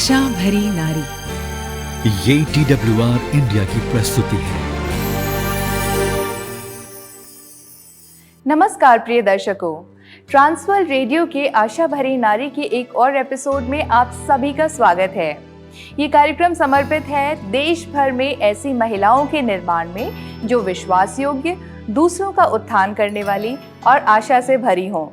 आशा भरी नारी, ये TWR इंडिया की प्रस्तुति है। नमस्कार प्रिय दर्शकों, ट्रांसवर्ल्ड रेडियो के आशा भरी नारी के एक और एपिसोड में आप सभी का स्वागत है। ये कार्यक्रम समर्पित है देश भर में ऐसी महिलाओं के निर्माण में जो विश्वास योग्य, दूसरों का उत्थान करने वाली और आशा से भरी हों।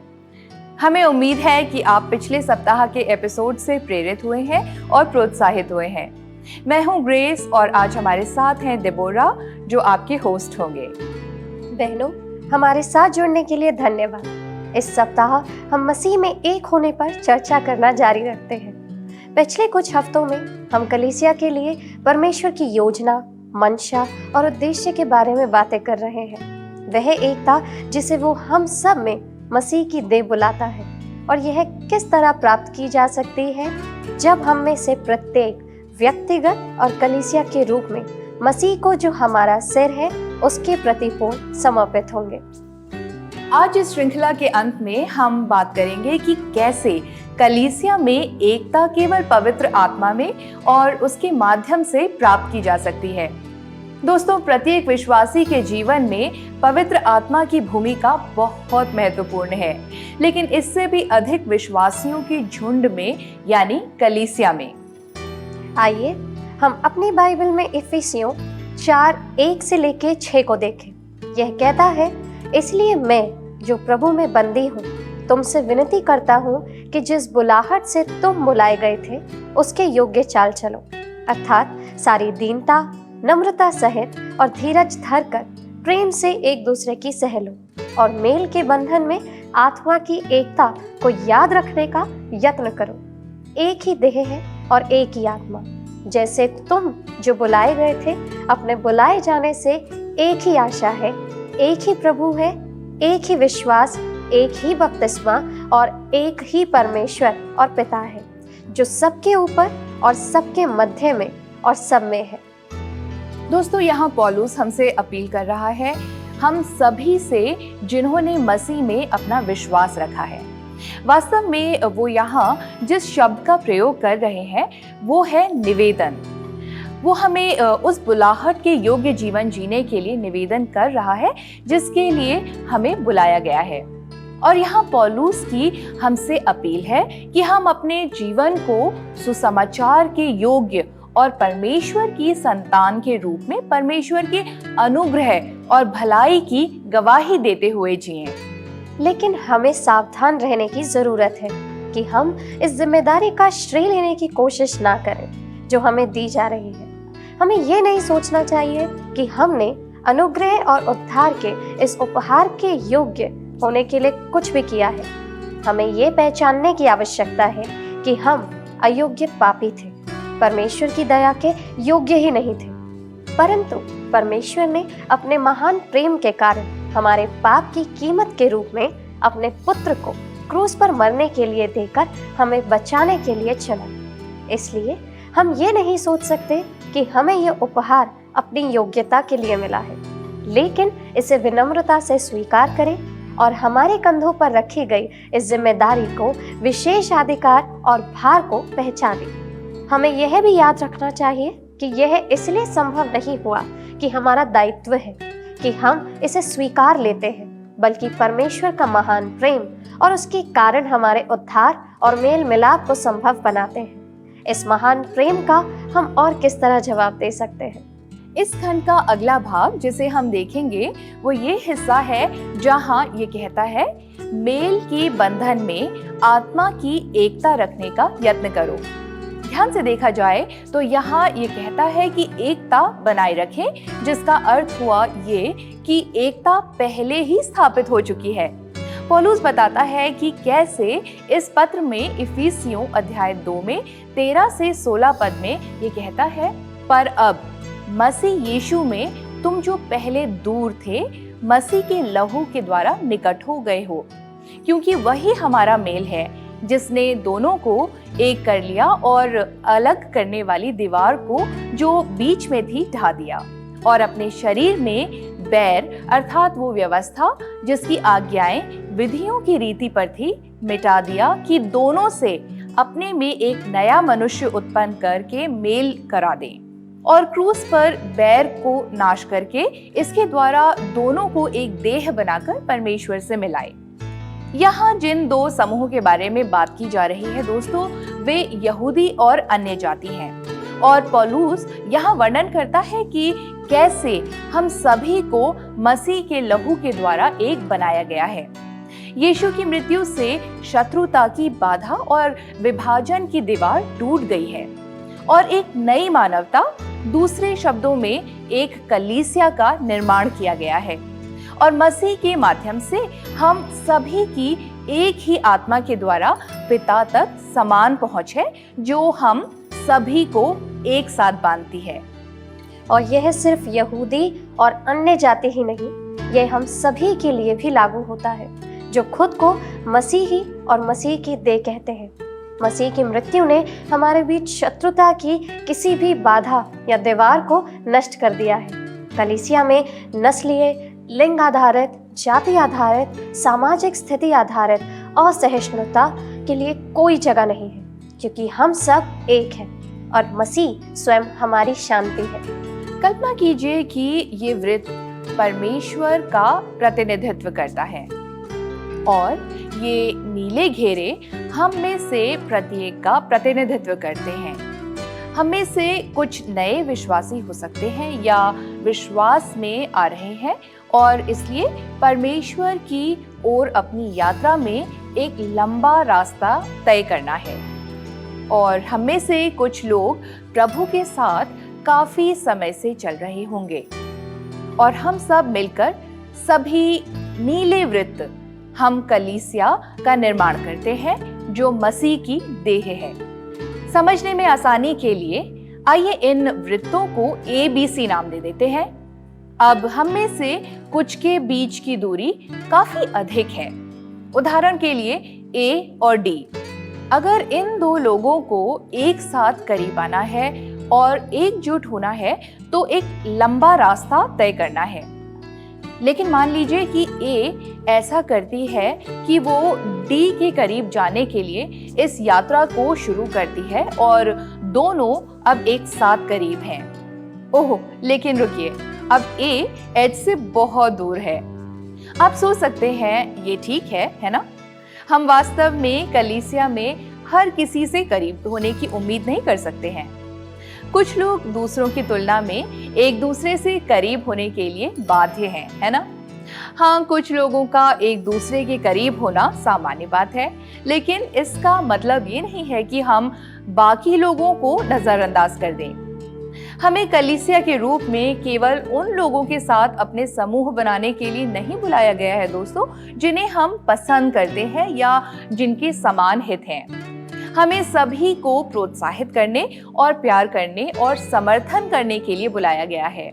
हमें उम्मीद है कि आप पिछले सप्ताह के एपिसोड से प्रेरित हुए हैं और प्रोत्साहित हुए हैं। मैं हूं ग्रेस और आज हमारे साथ हैं डेबोरा जो आपके होस्ट होंगे। बहनों, हमारे साथ जुड़ने के लिए धन्यवाद। इस सप्ताह हम मसीह में एक होने पर चर्चा करना जारी रखते हैं। पिछले कुछ हफ्तों में हम कलीसिया के लिए परमेश्वर की योजना, मंशा और उद्देश्य के बारे में बातें कर रहे हैं। वह एकता जिसे वो हम सब में मसीह की देह बुलाता है और यह किस तरह प्राप्त की जा सकती है जब हम में से प्रत्येक व्यक्तिगत और कलीसिया के रूप में मसीह को जो हमारा सिर है उसके प्रति पूर्ण समर्पित होंगे। आज इस श्रृंखला के अंत में हम बात करेंगे कि कैसे कलीसिया में एकता केवल पवित्र आत्मा में और उसके माध्यम से प्राप्त की जा सकती है। दोस्तों, प्रत्येक विश्वासी के जीवन में पवित्र आत्मा की भूमिका बहुत महत्वपूर्ण है, लेकिन इससे भी अधिक विश्वासियों की झुंड में यानी कलीसिया में। आइए हम अपनी बाइबल में इफिसियों 4:1 से लेके 6 को देखें। यह कहता है, इसलिए मैं जो प्रभु में बंदी हूँ तुमसे विनती करता हूँ कि जिस बुलाहट से तुम बुलाए गए थे उसके योग्य चाल चलो, अर्थात सारी दीनता, नम्रता सहित और धीरज धरकर प्रेम से एक दूसरे की सह लो और मेल के बंधन में आत्मा की एकता को याद रखने का यत्न करो। एक ही देह है और एक ही आत्मा, जैसे तुम जो बुलाए गए थे अपने बुलाए जाने से एक ही आशा है, एक ही प्रभु है, एक ही विश्वास, एक ही बपतिस्मा और एक ही परमेश्वर और पिता है जो सबके ऊपर और सबके मध्य में और सब में है। दोस्तों, यहाँ पौलुस हमसे अपील कर रहा है, हम सभी से जिन्होंने मसीह में अपना विश्वास रखा है। वास्तव में वो यहाँ जिस शब्द का प्रयोग कर रहे हैं वो है निवेदन। वो हमें उस बुलाहट के योग्य जीवन जीने के लिए निवेदन कर रहा है जिसके लिए हमें बुलाया गया है। और यहाँ पौलुस की हमसे अपील है कि हम अपने जीवन को सुसमाचार के योग्य और परमेश्वर की संतान के रूप में परमेश्वर के अनुग्रह और भलाई की गवाही देते हुए जिएं। लेकिन हमें सावधान रहने की जरूरत है कि हम इस जिम्मेदारी का श्रेय लेने की कोशिश ना करें जो हमें दी जा रही है। हमें ये नहीं सोचना चाहिए कि हमने अनुग्रह और उद्धार के इस उपहार के योग्य होने के लिए कुछ भी किया है। हमें ये पहचानने की आवश्यकता है कि हम अयोग्य पापी थे, परमेश्वर की दया के योग्य ही नहीं थे, परंतु परमेश्वर ने अपने महान प्रेम के कारण हमारे पाप की कीमत के रूप में अपने पुत्र को क्रूस पर मरने के लिए देकर हमें बचाने के लिए चला। इसलिए हम ये नहीं सोच सकते कि हमें यह उपहार अपनी योग्यता के लिए मिला है, लेकिन इसे विनम्रता से स्वीकार करें और हमारे कंधों पर रखी गई इस जिम्मेदारी को, विशेष अधिकार और भार को पहचानें। हमें यह भी याद रखना चाहिए कि यह इसलिए संभव नहीं हुआ कि हमारा दायित्व है कि हम इसे स्वीकार लेते हैं, बल्कि परमेश्वर का महान प्रेम और उसके कारण हमारे उद्धार और मेल मिलाप को संभव बनाते हैं। इस महान प्रेम का हम और किस तरह जवाब दे सकते हैं? इस खंड का अगला भाग जिसे हम देखेंगे वो ये हिस्सा है जहाँ ये कहता है, मेल के बंधन में आत्मा की एकता रखने का यत्न करो। ध्यान से देखा जाए तो यहाँ ये कहता है कि एकता बनाए रखें, जिसका अर्थ हुआ ये कि एकता पहले ही स्थापित हो चुकी है। पौलुस बताता है कि कैसे इस पत्र में इफिसियों अध्याय 2 में 13 से 16 पद में ये कहता है, पर अब मसीह यीशु में तुम जो पहले दूर थे मसीह के लहू के द्वारा निकट हो गए हो, क्योंकि वही हमारा मेल है जिसने दोनों को एक कर लिया और अलग करने वाली दीवार को जो बीच में थी ढा दिया और अपने शरीर में बैर अर्थात वो व्यवस्था जिसकी आज्ञाएं विधियों की रीति पर थी मिटा दिया कि दोनों से अपने में एक नया मनुष्य उत्पन्न करके मेल करा दें और क्रूस पर बैर को नाश करके इसके द्वारा दोनों को एक देह बनाकर परमेश्वर से मिलाए। यहाँ जिन दो समूहों के बारे में बात की जा रही है दोस्तों, वे यहूदी और अन्य जाति हैं। और पौलुस यहाँ वर्णन करता है कि कैसे हम सभी को मसीह के लहू के द्वारा एक बनाया गया है। यीशु की मृत्यु से शत्रुता की बाधा और विभाजन की दीवार टूट गई है और एक नई मानवता, दूसरे शब्दों में एक कलीसिया का निर्माण किया गया है। और मसीह के माध्यम से हम सभी की एक ही आत्मा के द्वारा पिता तक समान पहुंच है, जो हम सभी को एक साथ बांधती है। और यह सिर्फ यहूदी और अन्य जाति ही नहीं, यह हम सभी के लिए भी लागू होता है जो खुद को मसीही और मसीह की देह कहते हैं। मसीह की मृत्यु ने हमारे बीच शत्रुता की किसी भी बाधा या दीवार को नष्ट कर दिया है। कलीसिया में नस्लीय, लिंग आधारित, जाति आधारित, सामाजिक स्थिति आधारित असहिष्णुता के लिए कोई जगह नहीं है, क्योंकि हम सब एक हैं और मसीह स्वयं हमारी शांति है। कल्पना कीजिए कि ये वृत्त परमेश्वर का प्रतिनिधित्व करता है और ये नीले घेरे हम में से प्रत्येक का प्रतिनिधित्व करते हैं। हम में से कुछ नए विश्वासी हो सकते हैं या विश्वास में आ रहे हैं और इसलिए परमेश्वर की ओर अपनी यात्रा में एक लंबा रास्ता तय करना है। और हम में से कुछ लोग प्रभु के साथ काफी समय से चल रहे होंगे और हम सब मिलकर सभी नीले वृत्त हम कलीसिया का निर्माण करते हैं, जो मसीह की देह है। समझने में आसानी के लिए आइए इन वृत्तों को ABC नाम दे देते हैं। अब हम में से कुछ के बीच की दूरी काफी अधिक है। उदाहरण के लिए A और D। अगर इन दो लोगों को एक साथ करीब आना है और एकजुट होना है तो एक लंबा रास्ता तय करना है। लेकिन मान लीजिए कि A ऐसा करती है कि वो D के करीब जाने के लिए इस यात्रा को शुरू करती है और दोनों अब एक साथ करीब हैं। ओह, लेकिन रुकिए, अब A H से बहुत दूर है। आप सोच सकते हैं ये ठीक है ना? हम वास्तव में कलीसिया में हर किसी से करीब होने की उम्मीद नहीं कर सकते हैं। कुछ लोग दूसरों की तुलना में एक दूसरे से करीब होने के लिए बाध्य हैं, है ना? हाँ, कुछ लोगों का एक दूसरे के करीब होना सामान्य बात है, लेकिन इसका मतलब ये नहीं है कि हम बाकी लोगों को नजरअंदाज कर दें। हमें कलीसिया के रूप में केवल उन लोगों के साथ अपने समूह बनाने के लिए नहीं बुलाया गया है दोस्तों, जिन्हें हम पसंद करते हैं या जिनके समान हित हैं। हमें सभी को प्रोत्साहित करने और प्यार करने और समर्थन करने के लिए बुलाया गया है।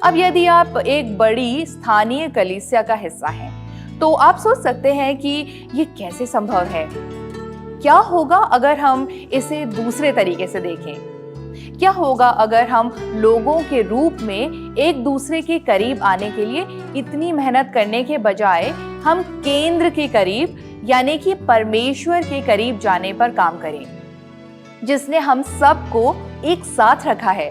अब यदि आप एक बड़ी स्थानीय कलीसिया का हिस्सा हैं, तो आप सोच सकते हैं कि ये कैसे संभव है। क्या होगा अगर हम इसे दूसरे तरीके से देखें? क्या होगा अगर हम लोगों के रूप में एक दूसरे के करीब आने के लिए इतनी मेहनत करने के बजाय हम केंद्र के करीब यानी कि परमेश्वर के करीब जाने पर काम करें, जिसने हम सबको एक साथ रखा है?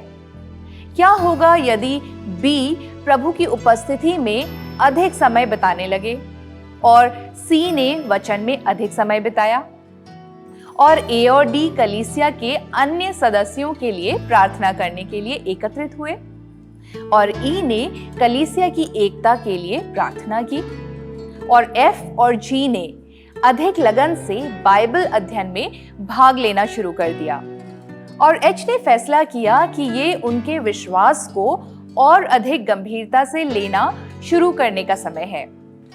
क्या होगा यदि B प्रभु की उपस्थिति में अधिक समय बिताने लगे और C ने वचन में अधिक समय बिताया और A और D कलीसिया के अन्य सदस्यों के लिए प्रार्थना करने के लिए एकत्रित हुए और E ने कलीसिया की एकता के लिए प्रार्थना की और F और G ने अधिक लगन से बाइबल अध्ययन में भाग लेना शुरू कर दिया और H ने फैसला किया कि ये उनके विश्वास को और अधिक गंभीरता से लेना शुरू करने का समय है।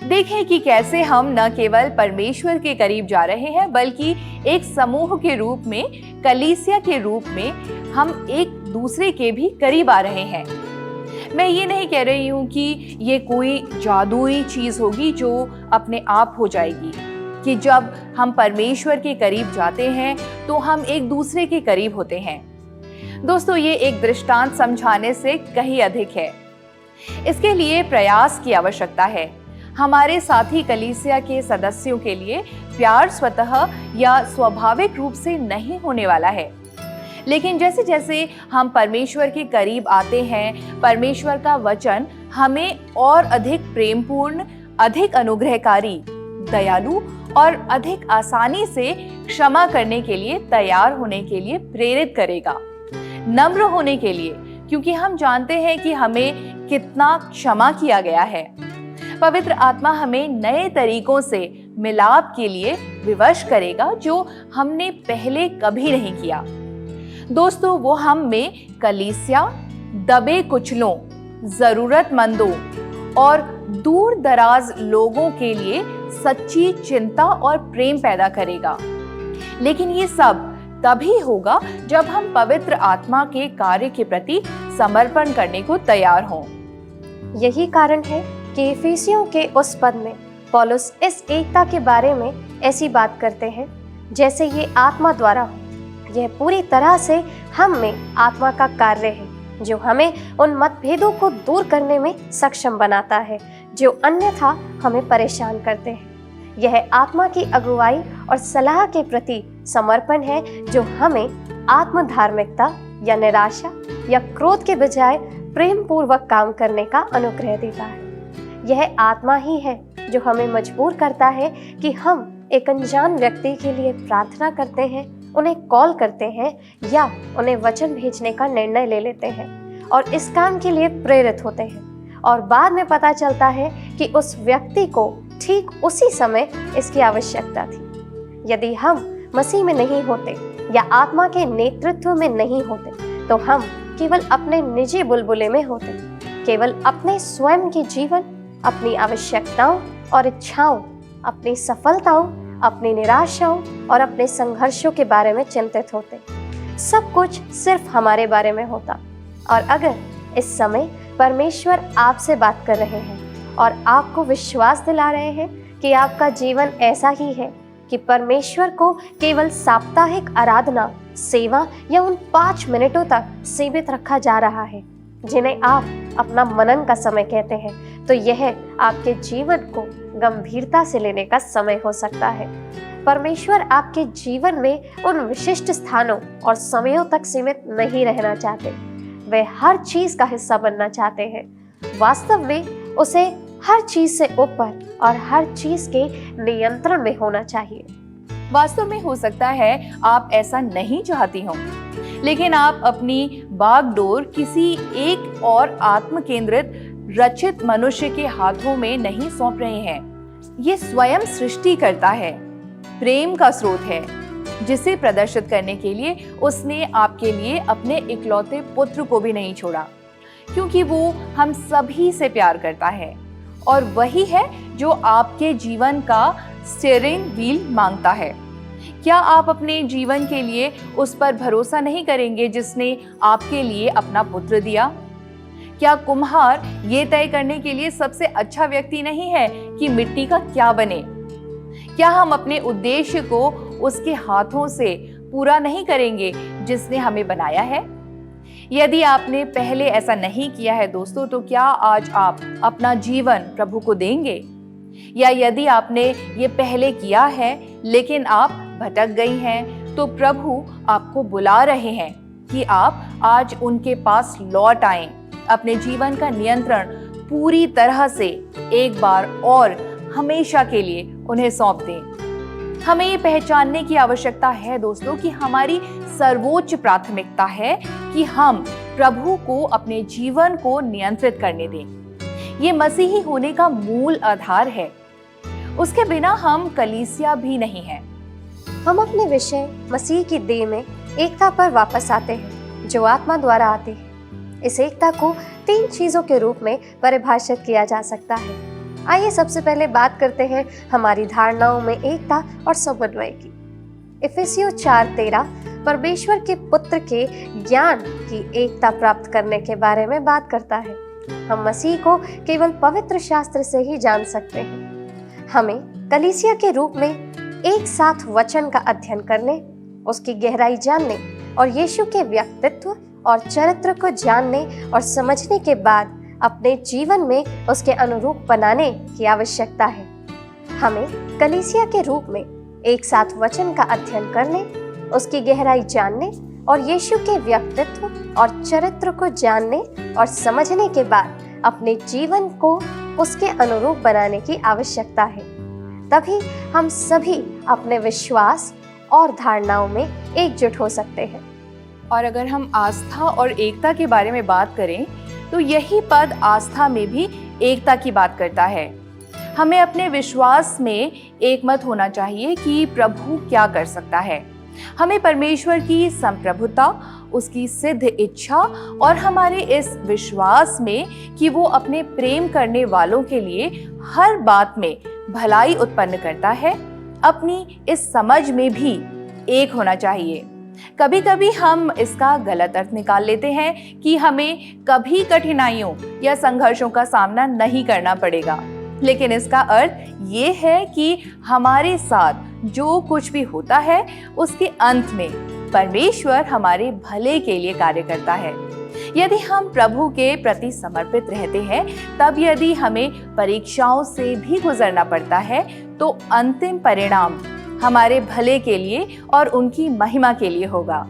देखें कि कैसे हम न केवल परमेश्वर के करीब जा रहे हैं, बल्कि एक समूह के रूप में, कलीसिया के रूप में हम एक दूसरे के भी करीब आ रहे हैं। मैं ये नहीं कह रही हूँ कि ये कोई जादुई चीज होगी जो अपने आप हो जाएगी, कि जब हम परमेश्वर के करीब जाते हैं तो हम एक दूसरे के करीब होते हैं। दोस्तों, ये एक दृष्टांत समझाने से कहीं अधिक है। इसके लिए प्रयास की आवश्यकता है। हमारे साथी कलीसिया के सदस्यों के लिए प्यार स्वतः या स्वाभाविक रूप से नहीं होने वाला है। लेकिन जैसे जैसे हम परमेश्वर के करीब आते हैं, परमेश्वर का वचन हमें और अधिक प्रेमपूर्ण, अधिक अनुग्रहकारी, दयालु और अधिक आसानी से क्षमा करने के लिए तैयार होने के लिए प्रेरित करेगा। नम्र होने के लिए, क्योंकि हम जानते हैं कि हमें कितना क्षमा किया गया है। पवित्र आत्मा हमें नए तरीकों से मिलाप के लिए विवश करेगा जो हमने पहले कभी नहीं किया। दोस्तों, वो हम में कलीसिया, दबे कुचलों, जरूरतमंदों और दूर दराज लोगों के लिए सच्ची चिंता और प्रेम पैदा करेगा। लेकिन ये सब तभी होगा जब हम पवित्र आत्मा के कार्य के प्रति समर्पण करने को तैयार हों। यही कारण है कि इफिसियों के उस पद में पौलुस इस एकता के बारे में ऐसी बात करते हैं जैसे ये आत्मा द्वारा हो। यह पूरी तरह से हम में आत्मा का कार्य है जो हमें उन मतभेदों को दूर करने में सक्षम बनाता है जो अन्यथा हमें परेशान करते हैं। यह आत्मा की अगुवाई और सलाह के प्रति समर्पण है जो हमें आत्मधार्मिकता या निराशा या क्रोध के बजाय प्रेम पूर्वक काम करने का अनुग्रह देता है। यह आत्मा ही है जो हमें मजबूर करता है कि हम एक अनजान व्यक्ति के लिए प्रार्थना करते हैं, उन्हें कॉल करते हैं या उन्हें वचन भेजने का निर्णय ले लेते हैं और इस काम के लिए प्रेरित होते हैं और बाद में पता चलता है कि उस व्यक्ति को ठीक उसी समय इसकी आवश्यकता थी। यदि हम मसीह में नहीं होते या आत्मा के नेतृत्व में नहीं होते तो हम केवल अपने निजी बुलबुले में होते, केवल अपने स्वयं के जीवन, अपनी आवश्यकताओं और इच्छाओं, अपनी सफलताओं, अपनी निराशाओं और अपने संघर्षों के बारे में चिंतित होते। सब कुछ सिर्फ हमारे बारे में होता। और अगर इस समय परमेश्वर आपसे बात कर रहे हैं और आपको विश्वास दिला रहे हैं कि आपका जीवन ऐसा ही है कि परमेश्वर को केवल साप्ताहिक आराधना, सेवा या उन 5 मिनटों तक सीमित रखा जा रहा है जिन्हें आप अपना मनन का समय कहते हैं, तो यह आपके जीवन को गंभीरता से लेने का समय हो सकता है। परमेश्वर आपके जीवन में उन विशिष्ट स्थानों और समयों तक सीमित नहीं रहना चाहते। वे हर चीज का हिस्सा बनना चाहते हैं। वास्तव में उसे हर चीज से ऊपर और हर चीज के नियंत्रण में होना चाहिए। वास्तव में हो सकता है आप ऐसा नहीं चाहती हो, लेकिन आप अपनी बागडोर किसी एक और आत्म केंद्रित रचित मनुष्य के हाथों में नहीं सौंप रहे हैं। ये स्वयं सृष्टि करता है, प्रेम का स्रोत है, जिसे प्रदर्शित करने के लिए उसने आपके लिए अपने इकलौते पुत्र को भी नहीं छोड़ा, क्योंकि वो हम सभी से प्यार करता है और वही है जो आपके जीवन का स्टीयरिंग व्हील मांगता है। क्या आप अपने जीवन के लिए उस पर भरोसा नहीं करेंगे जिसने आपके लिए अपना पुत्र दिया? क्या कुम्हार ये तय करने के लिए सबसे अच्छा व्यक्ति नहीं है कि मिट्टी का क्या बने? क्या हम अपने उद्देश्य को उसके हाथों से पूरा नहीं करेंगे जिसने हमें बनाया है? यदि आपने पहले ऐसा नहीं किया है दोस्तों, तो क्या आज आप अपना जीवन प्रभु को देंगे? या यदि आपने ये पहले किया है लेकिन आप भटक गई हैं, तो प्रभु आपको बुला रहे हैं कि आप आज उनके पास लौट आएं, अपने जीवन का नियंत्रण पूरी तरह से एक बार और हमेशा के लिए उन्हें सौंप दें। हमें ये पहचानने की आवश्यकता है दोस्तों कि हमारी सर्वोच्च प्राथमिकता है कि हम प्रभु को अपने जीवन को नियंत्रित करने दें। ये मसीही होने का मूल आधार है। उसके बिना हम कलीसिया भी नहीं हैं। हम अपने विषय मसीह की देह में एकता पर वापस आते हैं जो आत्मा द्वारा आती है। इस एकता को 3 चीजों के रूप में परिभाषित किया जा सकता है। आइए सबसे पहले बात करते हैं हमारी धारणाओं में एकता और समन्वय की। इफिसियों 4:13 परमेश्वर के पुत्र के ज्ञान की एकता प्राप्त करने के बारे में बात करता है। हम मसीह को केवल पवित्र शास्त्र से ही जान सकते हैं। हमें कलीसिया के रूप में एक साथ वचन का अध्ययन करने, उसकी गहराई जानने और यीशु के व्यक्तित्व और चरित्र को जानने और समझने के बाद अपने जीवन में उसके अनुरूप बनाने की आवश्यकता है। हमें कलीसिया के रूप में एक साथ वचन का अध्ययन करने, उसकी गहराई जानने और यीशु के व्यक्तित्व और चरित्र को जानने और समझने के बाद अपने जीवन को उसके अनुरूप बनाने की आवश्यकता है। तभी हम सभी अपने विश्वास और धारणाओं में एकजुट हो सकते हैं। और अगर हम आस्था और एकता के बारे में बात करें तो यही पद आस्था में भी एकता की बात करता है। हमें अपने विश्वास में एकमत होना चाहिए कि प्रभु क्या कर सकता है। हमें परमेश्वर की संप्रभुता, उसकी सिद्ध इच्छा और हमारे इस विश्वास में कि वो अपने प्रेम करने वालों के लिए हर बात में भलाई उत्पन्न करता है, अपनी इस समझ में भी एक होना चाहिए। कभी कभी हम इसका गलत अर्थ निकाल लेते हैं कि हमें कभी कठिनाइयों या संघर्षों का सामना नहीं करना पड़ेगा, लेकिन इसका अर्थ ये है कि हमारे साथ जो कुछ भी होता है उसके अंत में परमेश्वर हमारे भले के लिए कार्य करता है। यदि हम प्रभु के प्रति समर्पित रहते हैं, तब यदि हमें परीक्षाओं से भी गुजरना पड़ता है तो अंतिम परिणाम हमारे भले के लिए और उनकी महिमा के लिए होगा।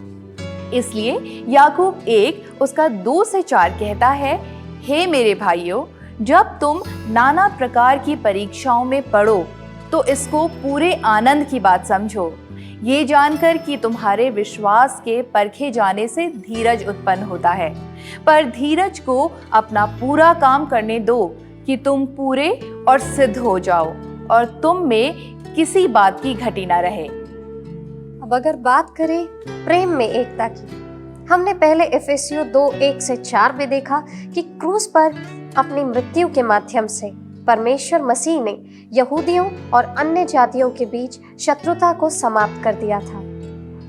इसलिए याकूब 1 उसका 2 से 4 कहता है, हे मेरे भाइयों, जब तुम नाना प्रकार की परीक्षाओं में पड़ो तो इसको पूरे आनंद की बात समझो, ये जानकर कि तुम्हारे विश्वास के परखे जाने से धीरज उत्पन्न होता है। पर धीरज को अपना पूरा काम करने दो कि तुम पूरे और सिद्ध हो जाओ और तुम में किसी बात की घटी ना रहे। अब अगर बात करें प्रेम में एकता की, हमने पहले इफिसियों 2:1 से 4 में देखा कि क्रूस पर अपनी मृत्यु के माध्यम से परमेश्वर मसीह ने यहूदियों और अन्य जातियों के बीच शत्रुता को समाप्त कर दिया था।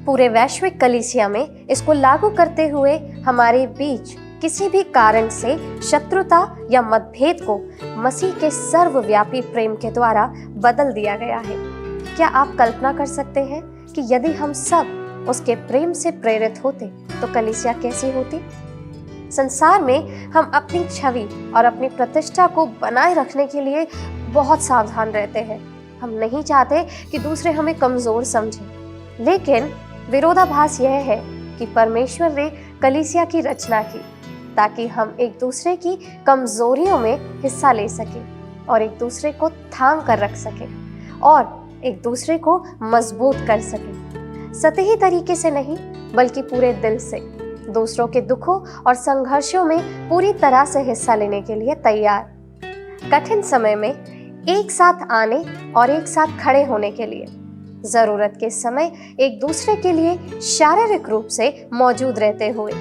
पूरे वैश्विक कलीसिया में इसको लागू करते हुए हमारे बीच किसी भी कारण से शत्रुता या मतभेद को मसीह के सर्वव्यापी प्रेम के द्वारा बदल दिया गया है। क्या आप कल्पना कर सकते हैं कि यदि हम सब उसके प्रेम से प्रेरित होते तो कलीसिया कैसी होती? संसार में हम अपनी छवि और अपनी प्रतिष्ठा को बनाए रखने के लिए बहुत सावधान रहते हैं। हम नहीं चाहते कि दूसरे हमें कमजोर समझें, लेकिन विरोधाभास यह है कि परमेश्वर ने कलीसिया की रचना की ताकि हम एक दूसरे की कमजोरियों में हिस्सा ले सकें और एक दूसरे को थाम कर रख सकें और एक दूसरे को मजबूत कर सकें। सतही तरीके से नहीं, बल्कि पूरे दिल से दूसरों के दुखों और संघर्षों में पूरी तरह से हिस्सा लेने के लिए तैयार। कठिन समय में एक साथ आने और एक साथ खड़े होने के लिए, जरूरत के समय एक दूसरे के लिए शारीरिक रूप से मौजूद रहते हुए,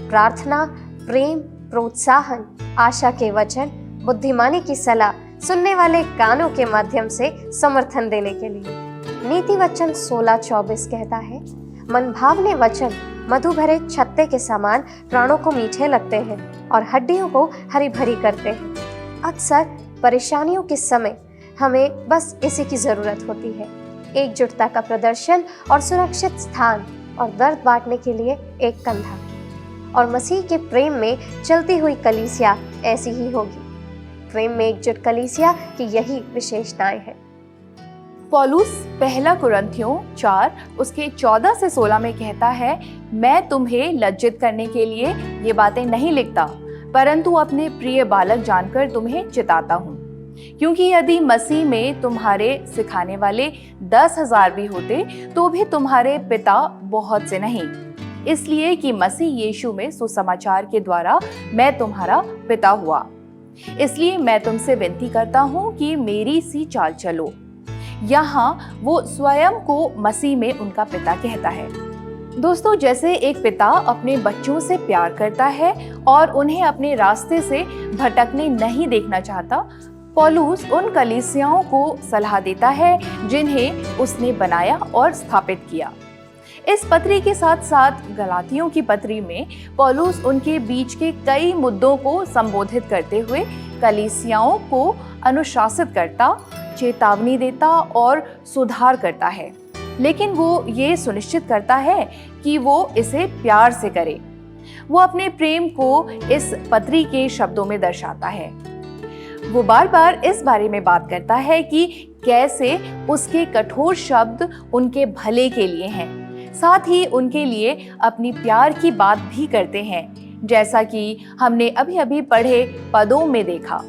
प्रार्थना, प्रेम, प्रोत्साहन, आशा के वचन, बुद्धिमानी की सलाह, सुनने वाले कानों के माध्यम से समर्थन देने के लिए। नीति वचन 16:24 कहता है, मनभावने वचन मधु भरे छत्ते के समान प्राणों को मीठे लगते हैं और हड्डियों को हरी भरी करते हैं। अक्सर परेशानियों के समय हमें बस इसी की जरूरत होती है, एकजुटता का प्रदर्शन और सुरक्षित स्थान और दर्द बांटने के लिए एक कंधा। और मसीह के प्रेम में चलती हुई कलीसिया ऐसी ही होगी। प्रेम में एकजुट कलीसिया की यही विशेषताएं हैं। पौलुस पहला कुरिन्थियों 4 उसके 14 से 16 में कहता है, मैं तुम्हें लज्जित करने के लिए ये बातें नहीं लिखता, परंतु अपने प्रिय बालक जानकर तुम्हें चिताता हूँ। क्योंकि यदि मसीह में तुम्हारे सिखाने वाले 10,000 भी होते तो भी तुम्हारे पिता बहुत से नहीं, इसलिए कि मसीह यीशु में सुसमाचार के द्वारा मैं तुम्हारा पिता हुआ। इसलिए मैं तुमसे विनती करता हूँ कि मेरी सी चाल चलो। यहाँ वो स्वयं को मसीह में उनका पिता कहता है। दोस्तों, जैसे एक पिता अपने बच्चों से प्यार करता है और उन्हें अपने रास्ते से भटकने नहीं देखना चाहता, पौलुस उन कलीसियाओं को सलाह देता है जिन्हें उसने बनाया और स्थापित किया। इस पत्री के साथ साथ गलातियों की पत्री में पौलुस उनके बीच के कई मुद्दों को संबोधित करते हुए कलीसियाओं को अनुशासित करता, चेतावनी देता और सुधार करता है, लेकिन वो ये सुनिश्चित करता है कि वो इसे प्यार से करे। वो अपने प्रेम को इस पत्री के शब्दों में दर्शाता है। वो बार बार इस बारे में बात करता है कि कैसे उसके कठोर शब्द उनके भले के लिए हैं, साथ ही उनके लिए अपनी प्यार की बात भी करते हैं, जैसा कि हमने अभी अभी पढ़े पदों में देखा।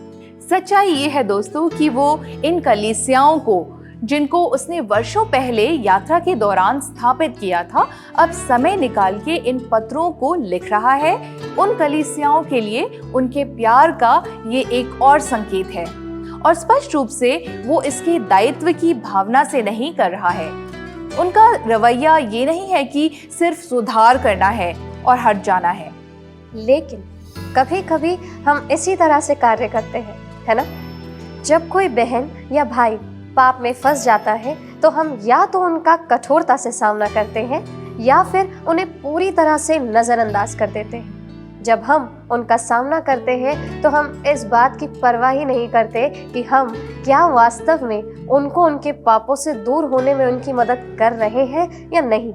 सच्चाई ये है दोस्तों कि वो इन कलीसियाओं को, जिनको उसने वर्षों पहले यात्रा के दौरान स्थापित किया था, अब समय निकाल के इन पत्रों को लिख रहा है। उन कलीसियाओं के लिए उनके प्यार का ये एक और संकेत है, और स्पष्ट रूप से वो इसके दायित्व की भावना से नहीं कर रहा है। उनका रवैया ये नहीं है कि सिर्फ सुधार करना है और हट जाना है। लेकिन कभी कभी हम इसी तरह से कार्य करते हैं, है ना? जब कोई बहन या भाई पाप में फंस जाता है तो हम या तो उनका कठोरता से सामना करते हैं या फिर उन्हें पूरी तरह से नज़रअंदाज कर देते हैं। जब हम उनका सामना करते हैं तो हम इस बात की परवाह ही नहीं करते कि हम क्या वास्तव में उनको उनके पापों से दूर होने में उनकी मदद कर रहे हैं या नहीं।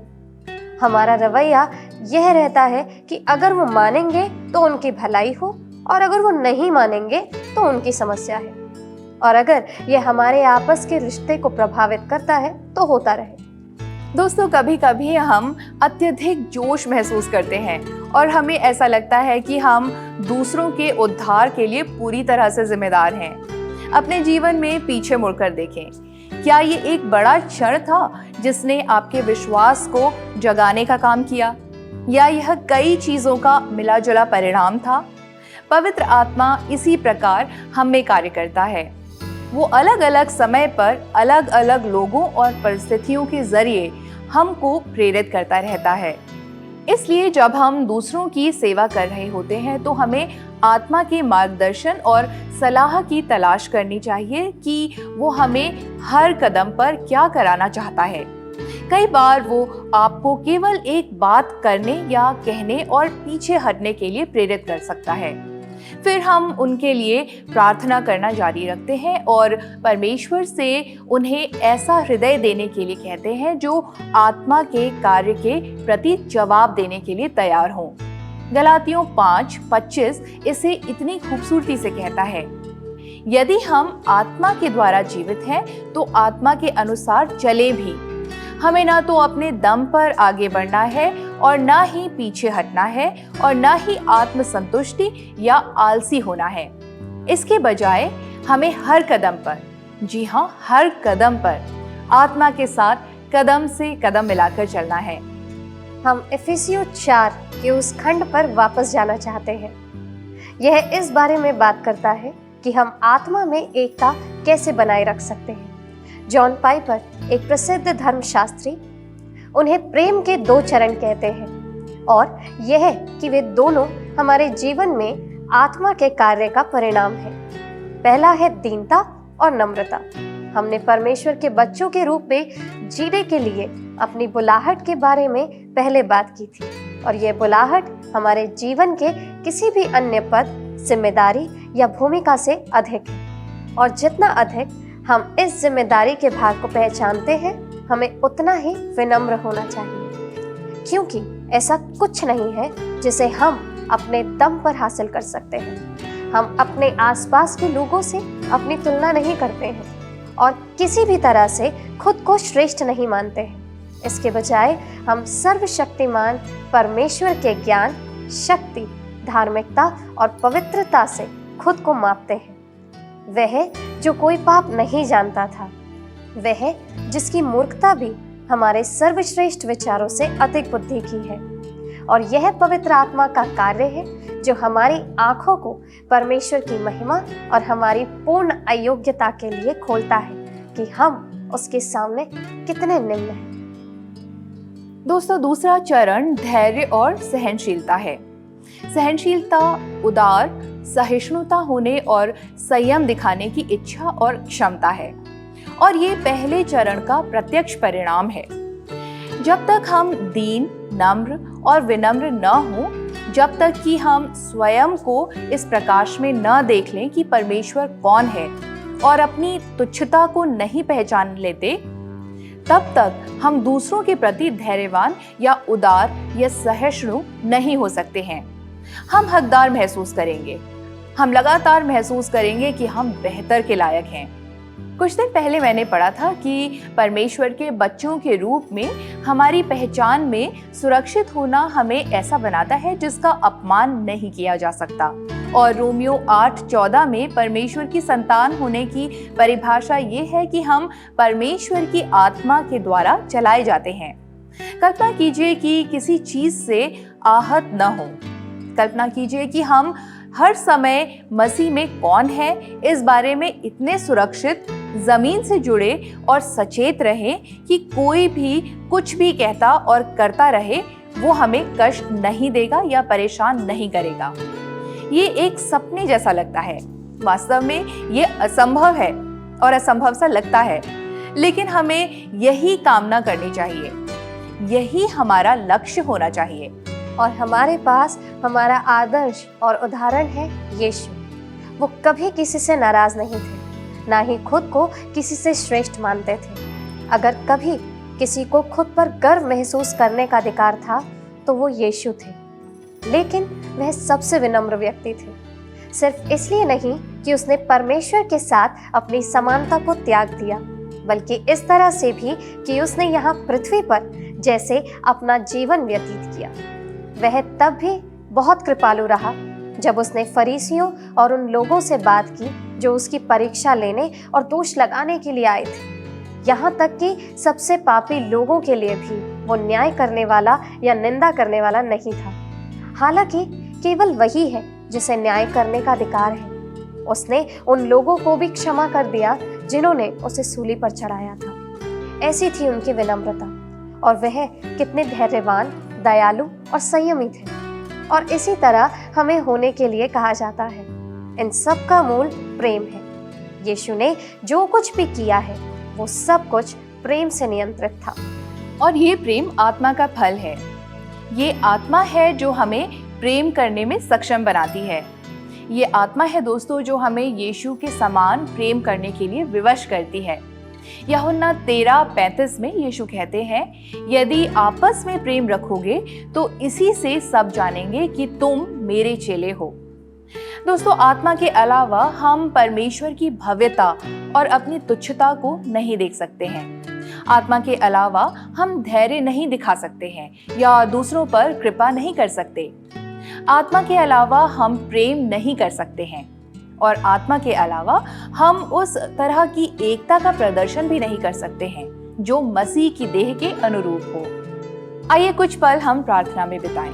हमारा रवैया यह रहता है कि अगर वो मानेंगे तो उनकी भलाई हो, और अगर वो नहीं मानेंगे तो उनकी समस्या है, और अगर ये हमारे आपस के रिश्ते को प्रभावित करता है तो होता रहे। दोस्तों, कभी कभी हम अत्यधिक जोश महसूस करते हैं और हमें ऐसा लगता है कि हम दूसरों के उद्धार के लिए पूरी तरह से जिम्मेदार हैं। अपने जीवन में पीछे मुड़कर देखें, क्या ये एक बड़ा क्षण था जिसने आपके विश्वास को जगाने का काम किया, या यह कई चीजों का मिला जुला परिणाम था? पवित्र आत्मा इसी प्रकार हम में कार्य करता है। वो अलग अलग समय पर अलग अलग लोगों और परिस्थितियों के जरिए हमको प्रेरित करता रहता है। इसलिए जब हम दूसरों की सेवा कर रहे होते हैं तो हमें आत्मा के मार्गदर्शन और सलाह की तलाश करनी चाहिए कि वो हमें हर कदम पर क्या कराना चाहता है। कई बार वो आपको केवल एक बात करने या कहने और पीछे हटने के लिए प्रेरित कर सकता है। फिर हम उनके लिए प्रार्थना करना जारी रखते हैं और परमेश्वर से उन्हें ऐसा हृदय देने के लिए कहते हैं जो आत्मा के कार्य के प्रति जवाब देने के लिए तैयार हों। गलातियों 5:25 इसे इतनी खूबसूरती से कहता है, यदि हम आत्मा के द्वारा जीवित हैं तो आत्मा के अनुसार चले भी। हमें ना तो अपने दम पर आगे बढ़ना है और ना ही पीछे हटना है, और ना ही आत्मसंतुष्टि या आलसी होना है। इसके बजाय हमें हर कदम पर, जी हाँ, हर कदम पर आत्मा के साथ कदम से कदम मिलाकर चलना है। हम इफिसियों 4 के उस खंड पर वापस जाना चाहते हैं। यह इस बारे में बात करता है कि हम आत्मा में एकता कैसे बनाए रख सकते हैं। जॉन पाइपर, एक प्रसिद्ध धर्मशास्त्री, उन्हें प्रेम के 2 चरण कहते हैं, और यह कि वे दोनों हमारे जीवन में आत्मा के कार्य का परिणाम है। पहला है दीनता और नम्रता। हमने परमेश्वर के बच्चों के रूप में जीने के लिए अपनी बुलाहट के बारे में पहले बात की थी, और यह बुलाहट हमारे जीवन के किसी भी अन्य पद, जिम्मेदारी या भूमिका से अधिक है। और जितना अधिक हम इस जिम्मेदारी के भाग को पहचानते हैं, हमें उतना ही विनम्र होना चाहिए, क्योंकि ऐसा कुछ नहीं है जिसे हम अपने दम पर हासिल कर सकते हैं। हम अपने आसपास के लोगों से अपनी तुलना नहीं करते हैं और किसी भी तरह से खुद को श्रेष्ठ नहीं मानते हैं। इसके बजाय हम सर्वशक्तिमान परमेश्वर के ज्ञान, शक्ति, धार्मिकता और पवित्रता से खुद को मापते हैं। वह जो कोई पाप नहीं जानता था, वह जिसकी मूर्खता भी हमारे सर्वश्रेष्ठ विचारों से अधिक बुद्धि की है। और यह पवित्र आत्मा का कार्य है जो हमारी आंखों को परमेश्वर की महिमा और हमारी पूर्ण अयोग्यता के लिए खोलता है कि हम उसके सामने कितने निम्न हैं। दोस्तों, दूसरा चरण धैर्य और सहनशीलता है। सहनशीलता उदार, सहिष्णुता होने और संयम दिखाने की इच्छा और क्षमता है, और ये पहले चरण का प्रत्यक्ष परिणाम है। जब तक हम दीन, नम्र और विनम्र न हों, जब तक कि हम स्वयं को इस प्रकाश में न देख लें कि परमेश्वर कौन है और अपनी तुच्छता को नहीं पहचान लेते, तब तक हम दूसरों के प्रति धैर्यवान या उदार या सहिष्णु नहीं हो सकते हैं। हम हकदार महसूस करेंगे, हम लगातार महसूस करेंगे कि हम बेहतर के लायक हैं। कुछ दिन पहले मैंने पढ़ा था कि परमेश्वर के बच्चों के रूप में हमारी पहचान में सुरक्षित होना हमें ऐसा बनाता है जिसका अपमान नहीं किया जा सकता। और रोमियो 8:14 में परमेश्वर की संतान होने की परिभाषा ये है कि हम परमेश्वर की आत्मा के द्वारा चलाए जाते हैं। कल्पना कीजिए कि किसी चीज से आहत न हो। कल्पना कीजिए कि हम हर समय मसीह में कौन है इस बारे में इतने सुरक्षित, जमीन से जुड़े और सचेत रहें कि कोई भी कुछ भी कहता और करता रहे वो हमें कष्ट नहीं देगा या परेशान नहीं करेगा। ये एक सपने जैसा लगता है। वास्तव में ये असंभव है और असंभव सा लगता है, लेकिन हमें यही कामना करनी चाहिए। यही हमारा लक्ष्य होना चाहिए। और हमारे पास हमारा आदर्श और उदाहरण है यीशु। वो कभी किसी से नाराज नहीं थे, ना ही खुद को किसी से श्रेष्ठ मानते थे। अगर कभी किसी को खुद पर गर्व महसूस करने का अधिकार था तो वो यीशु थे। लेकिन वह सबसे विनम्र व्यक्ति थे, सिर्फ इसलिए नहीं कि उसने परमेश्वर के साथ अपनी समानता को त्याग दिया, बल्कि इस तरह से भी कि उसने यहाँ पृथ्वी पर जैसे अपना जीवन व्यतीत किया। वह तब भी बहुत कृपालु रहा जब उसने फरीसियों और उन लोगों से बात की जो उसकी परीक्षा लेने और दोष लगाने के लिए आए थे। यहाँ तक कि सबसे पापी लोगों के लिए भी वो न्याय करने वाला या निंदा करने वाला नहीं था। हालांकि केवल वही है जिसे न्याय करने का अधिकार है। उसने उन लोगों को भी क्षमा कर दिया जिन्होंने उसे सूली पर चढ़ाया था। ऐसी थी उनकी विनम्रता, और वह कितने धैर्यवान, दयालु और संयमी थे। और इसी तरह हमें होने के लिए कहा जाता है। इन सब का मूल प्रेम है। यीशु ने जो कुछ भी किया है वो सब कुछ प्रेम से नियंत्रित था। और ये प्रेम आत्मा का फल है। ये आत्मा है जो हमें प्रेम करने में सक्षम बनाती है। ये आत्मा है दोस्तों जो हमें यीशु के समान प्रेम करने के लिए विवश करती है। यूहन्ना 13:35 में यीशु कहते हैं, यदि आपस में प्रेम रखोगे तो इसी से सब जानेंगे कि तुम मेरे चेले हो। दोस्तों, आत्मा के अलावा हम परमेश्वर की भव्यता और अपनी तुच्छता को नहीं देख सकते हैं। आत्मा के अलावा हम धैर्य नहीं दिखा सकते हैं या दूसरों पर कृपा नहीं कर सकते। आत्मा के अलावा हम प्रेम नहीं कर सकते हैं, और आत्मा के अलावा हम उस तरह की एकता का प्रदर्शन भी नहीं कर सकते हैं जो मसीह की देह के अनुरूप हो। आइए कुछ पल हम प्रार्थना में बिताएं।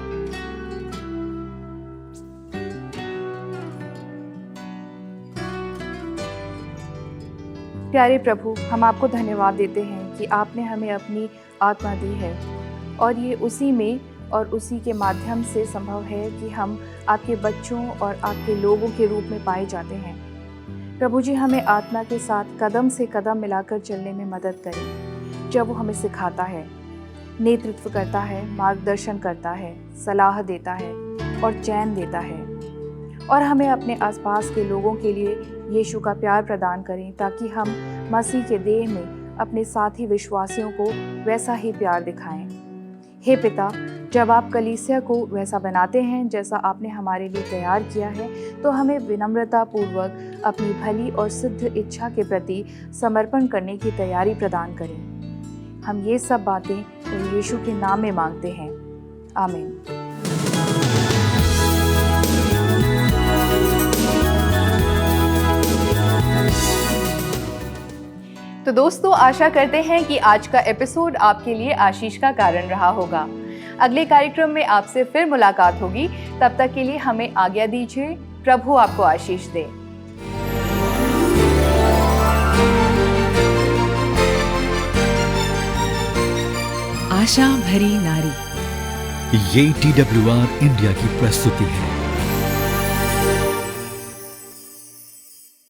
प्यारे प्रभु, हम आपको धन्यवाद देते हैं कि आपने हमें अपनी आत्मा दी है, और ये उसी में और उसी के माध्यम से संभव है कि हम आपके बच्चों और आपके लोगों के रूप में पाए जाते हैं। प्रभु जी, हमें आत्मा के साथ कदम से कदम मिलाकर चलने में मदद करें, जब वो हमें सिखाता है, नेतृत्व करता है, मार्गदर्शन करता है, सलाह देता है और चैन देता है। और हमें अपने आसपास के लोगों के लिए यीशु का प्यार प्रदान करें, ताकि हम मसीह के देह में अपने साथी विश्वासियों को वैसा ही प्यार दिखाएं। हे पिता, जब आप कलीसिया को वैसा बनाते हैं जैसा आपने हमारे लिए तैयार किया है, तो हमें विनम्रता पूर्वक अपनी भली और सिद्ध इच्छा के प्रति समर्पण करने की तैयारी प्रदान करें। हम ये सब बातें प्रभु यीशु के नाम में मांगते हैं। आमीन। तो दोस्तों, आशा करते हैं कि आज का एपिसोड आपके लिए आशीष का कारण रहा होगा। अगले कार्यक्रम में आपसे फिर मुलाकात होगी। तब तक के लिए हमें आज्ञा दीजिए। प्रभु आपको आशीष दे। आशा भरी नारी। ये TWR इंडिया की प्रस्तुति है।